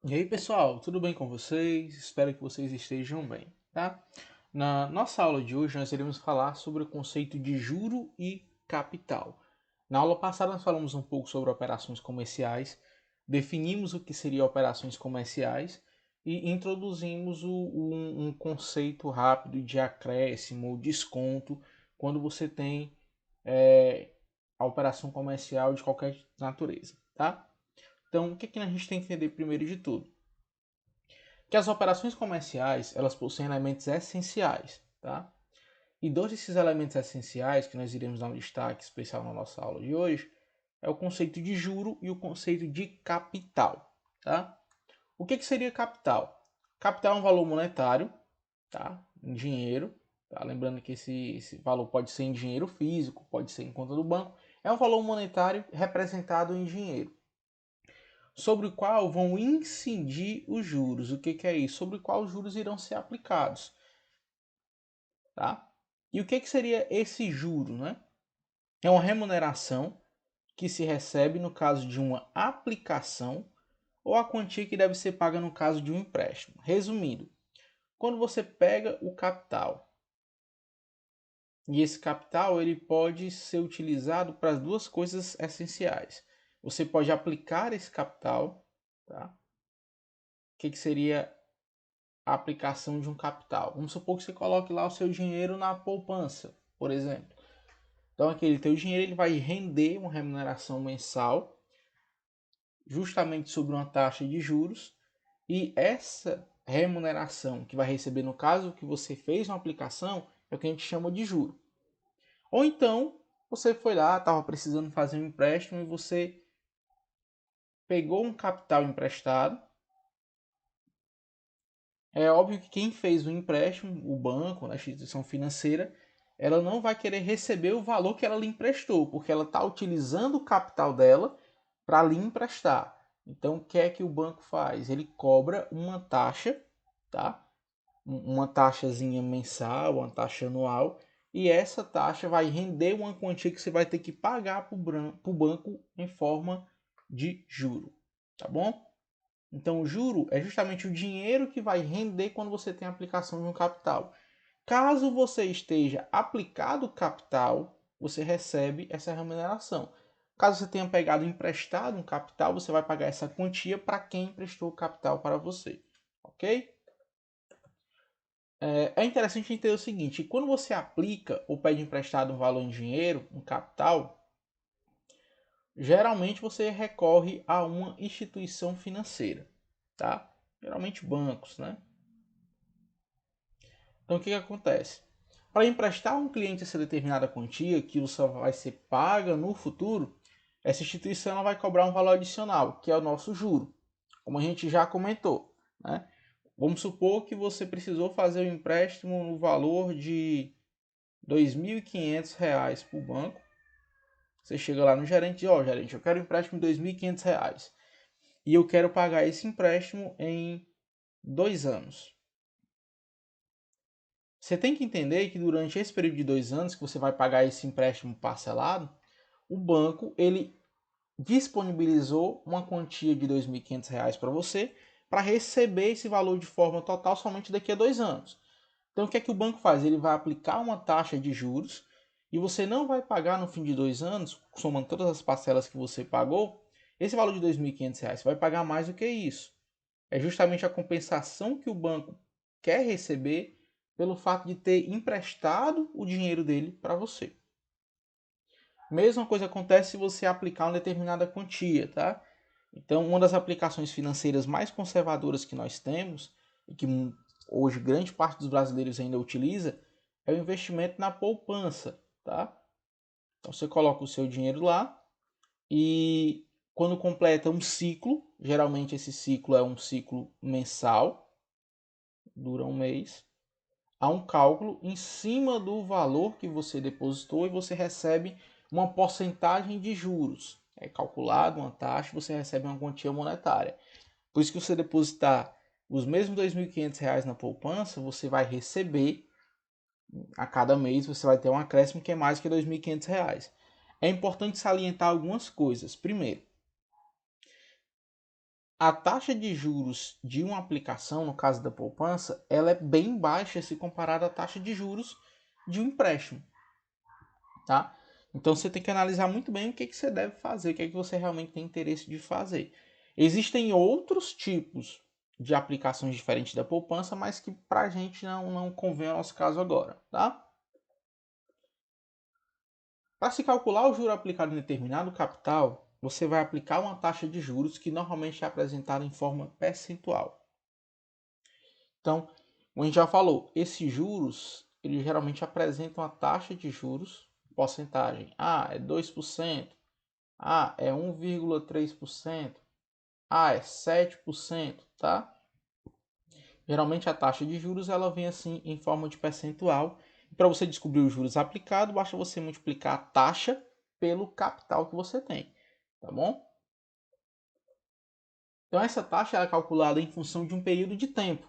E aí, pessoal, tudo bem com vocês? Espero que vocês estejam bem, tá? Na nossa aula de hoje, nós iremos falar sobre o conceito de juro e capital. Na aula passada, nós falamos um pouco sobre operações comerciais, definimos o que seriam operações comerciais e introduzimos um conceito rápido de acréscimo ou desconto quando você tem a operação comercial de qualquer natureza, tá? Então, o que a gente tem que entender primeiro de tudo? Que as operações comerciais elas possuem elementos essenciais, tá? E dois desses elementos essenciais que nós iremos dar um destaque especial na nossa aula de hoje é o conceito de juro e o conceito de capital, tá? O que seria capital? Capital é um valor monetário, tá? Em dinheiro, tá? Lembrando que esse valor pode ser em dinheiro físico, pode ser em conta do banco. É um valor monetário representado em dinheiro, sobre o qual vão incidir os juros. O que é isso? Sobre o qual os juros irão ser aplicados, tá? E o que seria esse juro, né? É uma remuneração que se recebe no caso de uma aplicação ou a quantia que deve ser paga no caso de um empréstimo. Resumindo, quando você pega o capital e esse capital ele pode ser utilizado para as duas coisas essenciais. Você pode aplicar esse capital, tá? O que seria a aplicação de um capital? Vamos supor que você coloque lá o seu dinheiro na poupança, por exemplo. Então aquele teu dinheiro ele vai render uma remuneração mensal justamente sobre uma taxa de juros, e essa remuneração que vai receber no caso que você fez uma aplicação é o que a gente chama de juro. Ou então você foi lá, estava precisando fazer um empréstimo e você pegou um capital emprestado. É óbvio que quem fez o empréstimo, o banco, a instituição financeira, ela não vai querer receber o valor que ela lhe emprestou, porque ela está utilizando o capital dela para lhe emprestar. Então, o que é que o banco faz? Ele cobra uma taxa, tá? Uma taxazinha mensal, uma taxa anual, e essa taxa vai render uma quantia que você vai ter que pagar para o banco em forma de juro, tá bom? Então, o juro é justamente o dinheiro que vai render quando você tem a aplicação de um capital. Caso você esteja aplicado o capital, você recebe essa remuneração. Caso você tenha pegado emprestado um capital, você vai pagar essa quantia para quem emprestou o capital para você. Ok? É interessante entender o seguinte: quando você aplica ou pede emprestado um valor em dinheiro, um capital, geralmente você recorre a uma instituição financeira, tá? Geralmente bancos, né? Então, o que acontece? Para emprestar a um cliente essa determinada quantia, que só vai ser paga no futuro, essa instituição ela vai cobrar um valor adicional, que é o nosso juro, como a gente já comentou, né? Vamos supor que você precisou fazer um empréstimo no valor de R$ 2.500 para o banco. Você chega lá no gerente e diz: ó, gerente, eu quero um empréstimo de R$ 2.500 e eu quero pagar esse empréstimo em 2 anos. Você tem que entender que durante esse período de 2 anos que você vai pagar esse empréstimo parcelado, o banco ele disponibilizou uma quantia de R$ 2.500 para você para receber esse valor de forma total somente daqui a 2 anos. Então o que é que o banco faz? Ele vai aplicar uma taxa de juros e você não vai pagar no fim de 2 anos, somando todas as parcelas que você pagou, esse valor de R$ 2.500, você vai pagar mais do que isso. É justamente a compensação que o banco quer receber pelo fato de ter emprestado o dinheiro dele para você. Mesma coisa acontece se você aplicar uma determinada quantia, tá? Então, uma das aplicações financeiras mais conservadoras que nós temos, e que hoje grande parte dos brasileiros ainda utiliza, é o investimento na poupança, tá? Então, você coloca o seu dinheiro lá e quando completa um ciclo, geralmente esse ciclo é um ciclo mensal, dura um mês, há um cálculo em cima do valor que você depositou e você recebe uma porcentagem de juros. É calculado uma taxa e você recebe uma quantia monetária. Por isso que você depositar os mesmos R$ 2.500 na poupança, você vai receber a cada mês, você vai ter um acréscimo que é mais que R$ 2.500. É importante salientar algumas coisas. Primeiro, a taxa de juros de uma aplicação, no caso da poupança, ela é bem baixa se comparada à taxa de juros de um empréstimo, tá? Então você tem que analisar muito bem o que você deve fazer, o que você realmente tem interesse de fazer. Existem outros tipos de aplicações diferentes da poupança, mas que para a gente não convém ao nosso caso agora, tá? Para se calcular o juro aplicado em determinado capital, você vai aplicar uma taxa de juros que normalmente é apresentada em forma percentual. Então, como a gente já falou, esses juros, eles geralmente apresentam a taxa de juros, porcentagem. Ah, é 2%. Ah, é 1,3%. Ah, é 7%, tá? Geralmente a taxa de juros ela vem assim em forma de percentual. Para você descobrir os juros aplicados, basta você multiplicar a taxa pelo capital que você tem, tá bom? Então essa taxa é calculada em função de um período de tempo.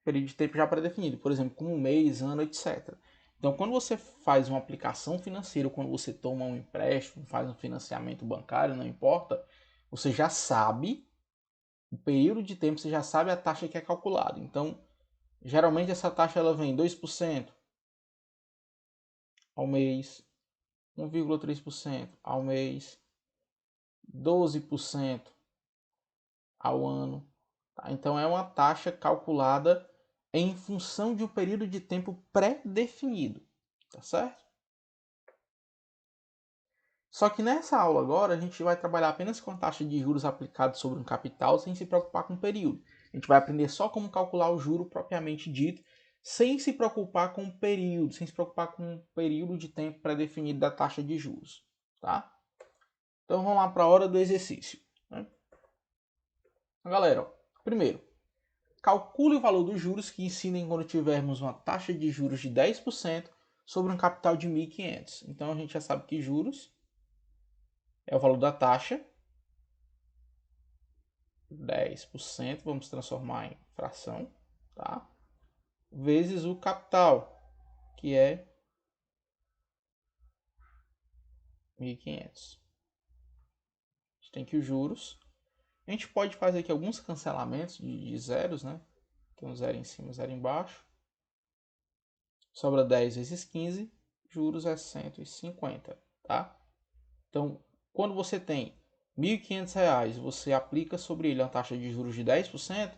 Período de tempo já pré-definido, por exemplo, como um mês, ano, etc. Então, quando você faz uma aplicação financeira, quando você toma um empréstimo, faz um financiamento bancário, não importa, você já sabe o período de tempo, você já sabe a taxa que é calculada. Então, geralmente essa taxa ela vem 2% ao mês, 1,3% ao mês, 12% ao ano. Tá? Então, é uma taxa calculada em função de um período de tempo pré-definido, tá certo? Só que nessa aula agora a gente vai trabalhar apenas com a taxa de juros aplicada sobre um capital sem se preocupar com o período. A gente vai aprender só como calcular o juro propriamente dito, sem se preocupar com o período, sem se preocupar com o período de tempo pré-definido da taxa de juros, tá? Então vamos lá para a hora do exercício. Né? Galera, ó, primeiro, calcule o valor dos juros que incidem quando tivermos uma taxa de juros de 10% sobre um capital de 1.500. Então a gente já sabe que juros é o valor da taxa, 10%, vamos transformar em fração, tá? Vezes o capital, que é 1.500. A gente tem que os juros. A gente pode fazer aqui alguns cancelamentos de zeros, né? Tem um zero em cima, zero embaixo. Sobra 10 vezes 15, juros é 150, tá? Então, quando você tem R$ 1.500, você aplica sobre ele uma taxa de juros de 10%,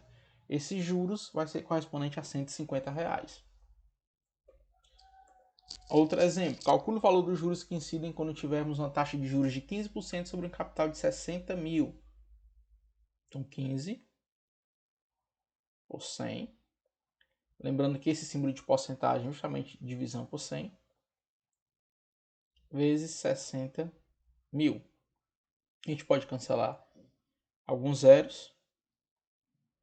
esses juros vai ser correspondente a R$ 150. Outro exemplo, calcule o valor dos juros que incidem quando tivermos uma taxa de juros de 15% sobre um capital de 60 mil. Então, 15 por 100. Lembrando que esse símbolo de porcentagem é justamente divisão por 100. Vezes 60 mil. A gente pode cancelar alguns zeros.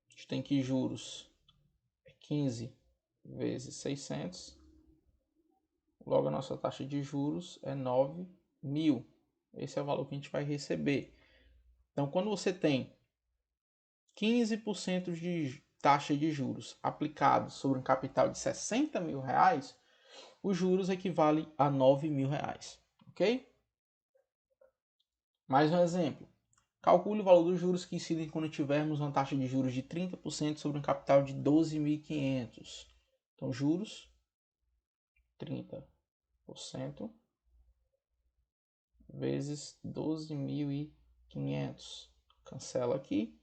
A gente tem que juros é 15 vezes 600. Logo, a nossa taxa de juros é 9 mil. Esse é o valor que a gente vai receber. Então, quando você tem 15% de taxa de juros aplicado sobre um capital de 60 mil reais, os juros equivalem a 9 mil reais. Ok? Mais um exemplo. Calcule o valor dos juros que incidem quando tivermos uma taxa de juros de 30% sobre um capital de 12.500. Então, juros, 30% vezes 12.500. Cancela aqui.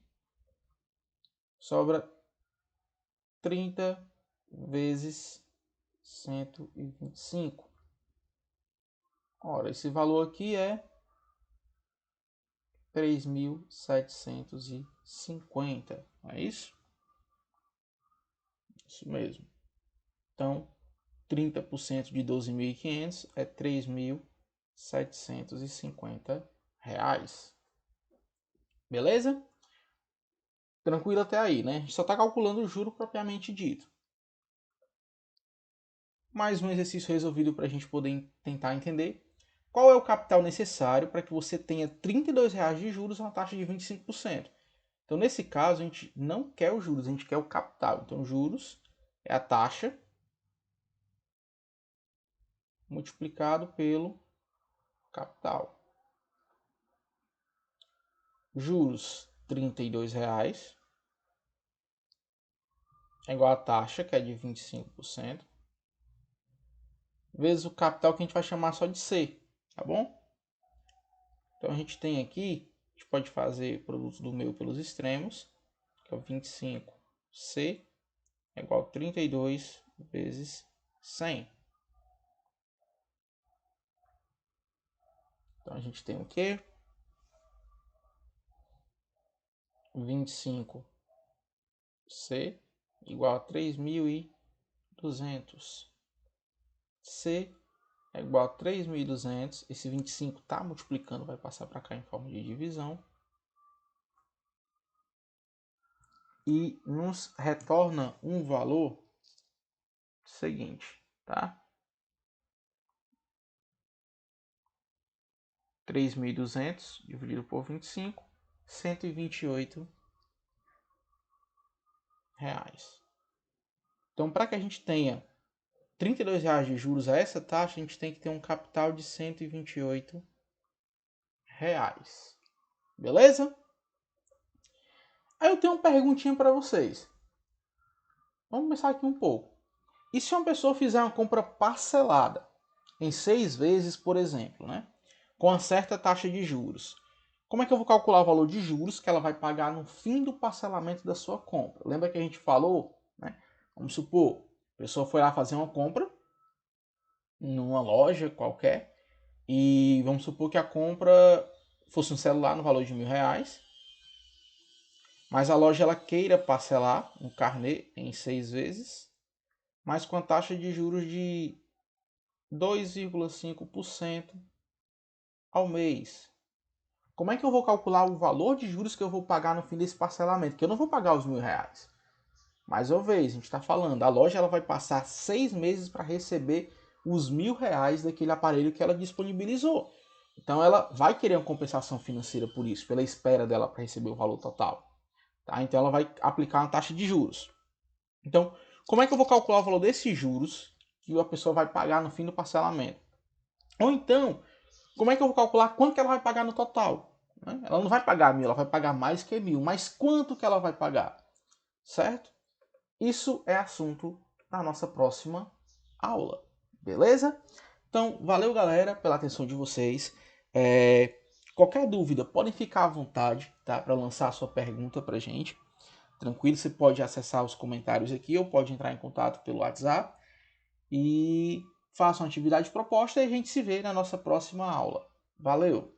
Sobra 30 vezes 125. Ora, esse valor aqui é 3.750. Não é isso? Isso mesmo. Então, 30% de 12.500 é 3.750 reais. Beleza? Tranquilo até aí, né? A gente só está calculando o juro propriamente dito. Mais um exercício resolvido para a gente poder tentar entender qual é o capital necessário para que você tenha R$ 32,00 de juros a uma taxa de 25%. Então, nesse caso, a gente não quer os juros, a gente quer o capital. Então, juros é a taxa multiplicado pelo capital. Juros R$32, é igual a taxa, que é de 25%, vezes o capital, que a gente vai chamar só de C, tá bom? Então a gente tem aqui, a gente pode fazer produto do meio pelos extremos, que é o 25C, é igual a 32 vezes 100. Então a gente tem o quê? 25C igual a 3.200. C é igual a 3.200. Esse 25 está multiplicando, vai passar para cá em forma de divisão. E nos retorna um valor seguinte, tá? 3.200 dividido por 25, R$128. Então, para que a gente tenha R$32 de juros a essa taxa, a gente tem que ter um capital de R$128. Beleza? Aí eu tenho uma perguntinha para vocês. Vamos pensar aqui um pouco. E se uma pessoa fizer uma compra parcelada em 6 vezes, por exemplo, né? Com uma certa taxa de juros? Como é que eu vou calcular o valor de juros que ela vai pagar no fim do parcelamento da sua compra? Lembra que a gente falou, né? Vamos supor, a pessoa foi lá fazer uma compra numa loja qualquer e vamos supor que a compra fosse um celular no valor de R$1.000, mas a loja ela queira parcelar um carnê em 6 vezes, mas com a taxa de juros de 2,5% ao mês. Como é que eu vou calcular o valor de juros que eu vou pagar no fim desse parcelamento? Que eu não vou pagar os R$1.000. Mais uma vez, a gente está falando, a loja ela vai passar 6 meses para receber os R$1.000 daquele aparelho que ela disponibilizou. Então ela vai querer uma compensação financeira por isso, pela espera dela para receber o valor total. Tá? Então ela vai aplicar uma taxa de juros. Então, como é que eu vou calcular o valor desses juros que a pessoa vai pagar no fim do parcelamento? Ou então, como é que eu vou calcular quanto que ela vai pagar no total? Ela não vai pagar 1.000, ela vai pagar mais que 1.000. Mas quanto que ela vai pagar? Certo? Isso é assunto da nossa próxima aula. Beleza? Então, valeu, galera, pela atenção de vocês. Qualquer dúvida, podem ficar à vontade, tá? Para lançar a sua pergunta para a gente. Tranquilo, você pode acessar os comentários aqui ou pode entrar em contato pelo WhatsApp. E faça uma atividade proposta e a gente se vê na nossa próxima aula. Valeu!